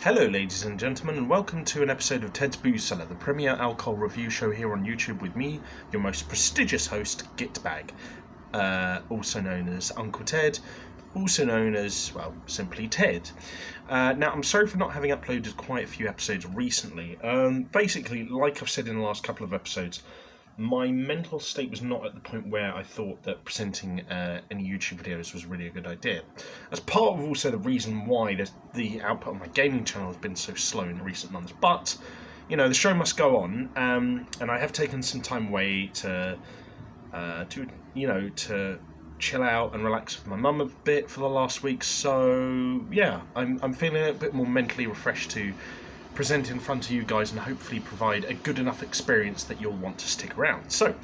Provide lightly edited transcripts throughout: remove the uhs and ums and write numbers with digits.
Hello ladies and gentlemen, and welcome to an episode of Ted's Booze Cellar, the premier alcohol review show here on YouTube with me, your most prestigious host, Gitbag, also known as Uncle Ted, also known as, well, simply Ted. Now, I'm sorry for not having uploaded quite a few episodes recently. Basically, like I've said in the last couple of episodes, my mental state was not at the point where I thought that presenting any YouTube videos was really a good idea. As part of also the reason why the output on my gaming channel has been so slow in recent months. But, you know, the show must go on, and I have taken some time away to chill out and relax with my mum a bit for the last week. So, yeah, I'm feeling a bit more mentally refreshed to present in front of you guys and hopefully provide a good enough experience that you'll want to stick around. So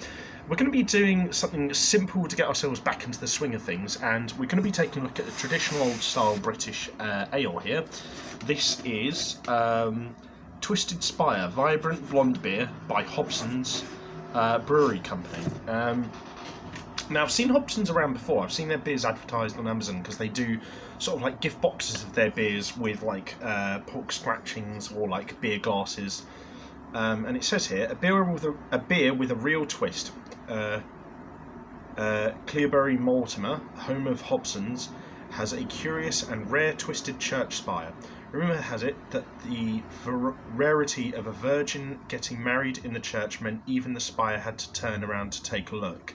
we're going to be doing something simple to get ourselves back into the swing of things, and we're going to be taking a look at the traditional old style British ale here. This is Twisted Spire Vibrant Blonde Beer by Hobson's Brewery Company. Now, I've seen Hobson's around before. I've seen their beers advertised on Amazon because they do sort of like gift boxes of their beers with like pork scratchings or like beer glasses. And it says here, a beer with a real twist. Clearbury Mortimer, home of Hobson's, has a curious and rare twisted church spire. Rumour has it that the rarity of a virgin getting married in the church meant even the spire had to turn around to take a look.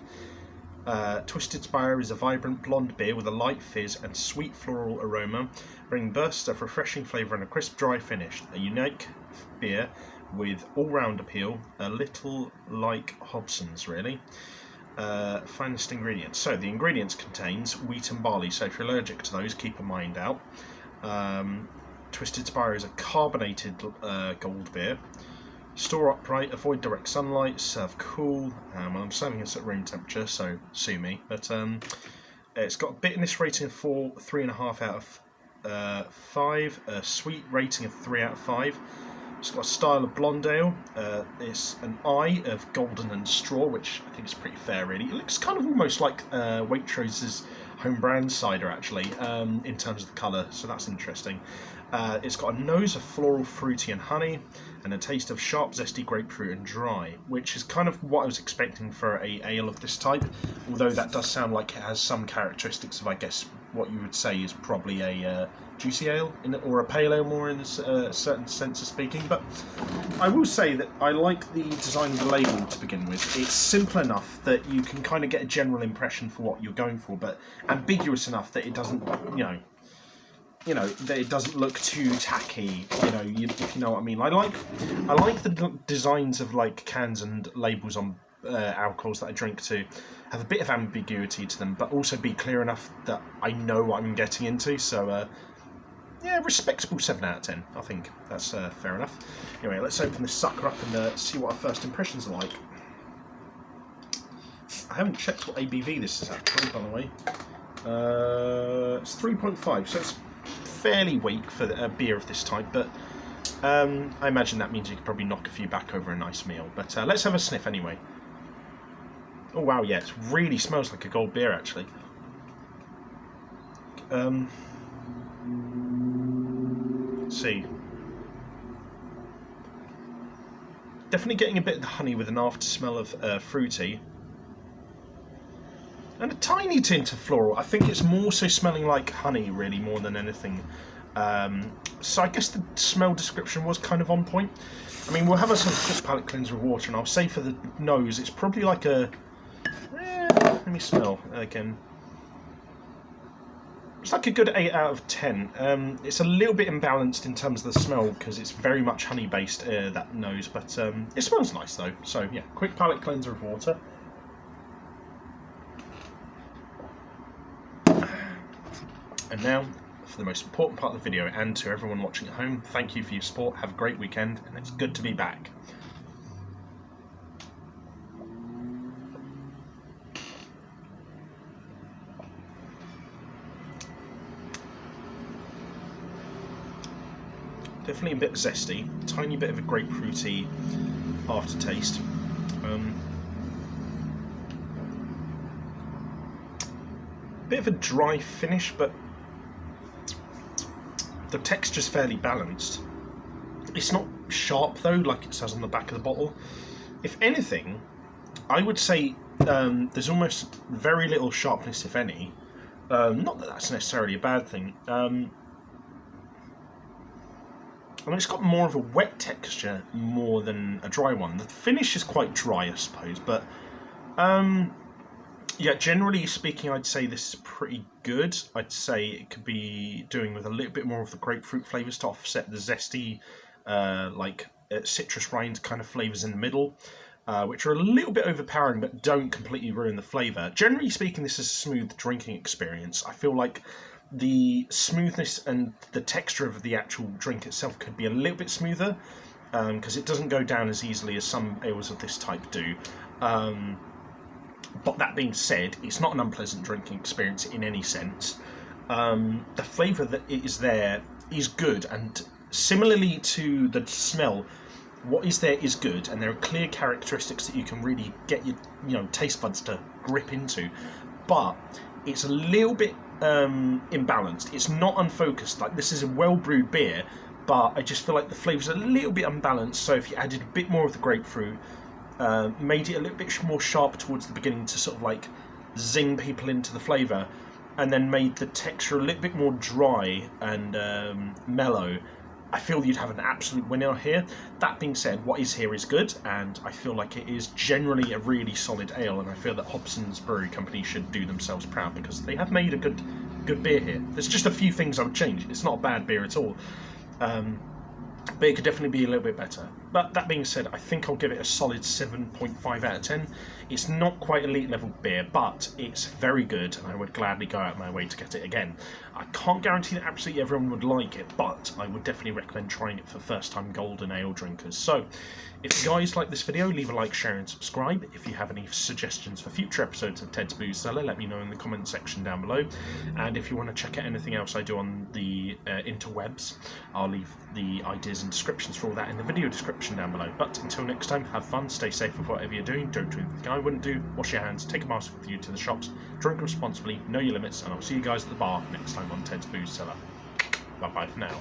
Twisted Spire is a vibrant blonde beer with a light fizz and sweet floral aroma, bringing bursts of refreshing flavour and a crisp, dry finish. A unique beer with all-round appeal, a little like Hobson's, really. Finest ingredients. So the ingredients contains wheat and barley, so if you're allergic to those, keep a mind out. Twisted Spire is a carbonated gold beer. Store upright, avoid direct sunlight, serve cool. Well, I'm serving this at room temperature, so sue me. But it's got a bitterness rating of 3.5 out of 5, a sweet rating of 3 out of 5. It's got a style of blonde ale. It's an eye of golden and straw, which I think is pretty fair, really. It looks kind of almost like Waitrose's home brand cider, actually, in terms of the colour, so that's interesting. It's got a nose of floral, fruity and honey, and a taste of sharp, zesty grapefruit and dry, which is kind of what I was expecting for a ale of this type, although that does sound like it has some characteristics of, I guess, what you would say is probably a juicy ale, or a pale ale more in a certain sense of speaking. But I will say that I like the design of the label to begin with. It's simple enough that you can kind of get a general impression for what you're going for, but ambiguous enough that it doesn't, that it doesn't look too tacky, if you know what I mean. I like the designs of like cans and labels on alcohols that I drink to have a bit of ambiguity to them, but also be clear enough that I know what I'm getting into. So, respectable 7 out of 10. I think that's fair enough. Anyway, let's open this sucker up and see what our first impressions are like. I haven't checked what ABV this is actually, by the way. It's 3.5, so it's fairly weak for a beer of this type, but I imagine that means you could probably knock a few back over a nice meal. But let's have a sniff anyway. Oh wow, yeah, it really smells like a gold beer, actually. Let's see. Definitely getting a bit of the honey with an after smell of fruity. And a tiny tint of floral. I think it's more so smelling like honey, really, more than anything. So I guess the smell description was kind of on point. I mean, we'll have a sort of quick palate cleanser of water, and I'll say for the nose, it's probably like a... let me smell again. It's like a good 8 out of 10. It's a little bit imbalanced in terms of the smell, because it's very much honey-based, that nose, but it smells nice, though. So, yeah, quick palate cleanser of water. And now, for the most important part of the video, and to everyone watching at home, thank you for your support, have a great weekend, and it's good to be back. Definitely a bit zesty, tiny bit of a grapefruity aftertaste. Bit of a dry finish, but The texture's fairly balanced. It's not sharp though, like it says on the back of the bottle. If anything, I would say there's almost very little sharpness, if any. Not that that's necessarily a bad thing. I mean, it's got more of a wet texture more than a dry one. The finish is quite dry, I suppose, but yeah, generally speaking, I'd say this is pretty good. I'd say it could be doing with a little bit more of the grapefruit flavours to offset the zesty, citrus rind kind of flavours in the middle, which are a little bit overpowering but don't completely ruin the flavour. Generally speaking, this is a smooth drinking experience. I feel like the smoothness and the texture of the actual drink itself could be a little bit smoother, because it doesn't go down as easily as some ales of this type do. But that being said, it's not an unpleasant drinking experience in any sense. The flavour that is there is good, and similarly to the smell, what is there is good, and there are clear characteristics that you can really get your taste buds to grip into. But it's a little bit imbalanced. It's not unfocused. Like, this is a well-brewed beer, but I just feel like the flavour's a little bit unbalanced. So if you added a bit more of the grapefruit, made it a little bit more sharp towards the beginning to sort of like zing people into the flavour, and then made the texture a little bit more dry and mellow, I feel you'd have an absolute winner here. That being said, what is here is good, and I feel like it is generally a really solid ale, and I feel that Hobson's Brewery Company should do themselves proud because they have made a good beer here. There's just a few things I would change. It's not a bad beer at all. But it could definitely be a little bit better. But that being said, I think I'll give it a solid 7.5 out of 10. It's not quite elite level beer, but it's very good, and I would gladly go out of my way to get it again. I can't guarantee that absolutely everyone would like it, but I would definitely recommend trying it for first-time golden ale drinkers. So, if you guys like this video, leave a like, share, and subscribe. If you have any suggestions for future episodes of Ted's Booze Cellar, let me know in the comment section down below. And if you want to check out anything else I do on the interwebs, I'll leave the ideas and descriptions for all that in the video description down below. But until next time, have fun, stay safe with whatever you're doing, don't do anything I wouldn't do, wash your hands, take a mask with you to the shops, drink responsibly, know your limits, and I'll see you guys at the bar next time on Ted's Booze Cellar. Bye bye for now.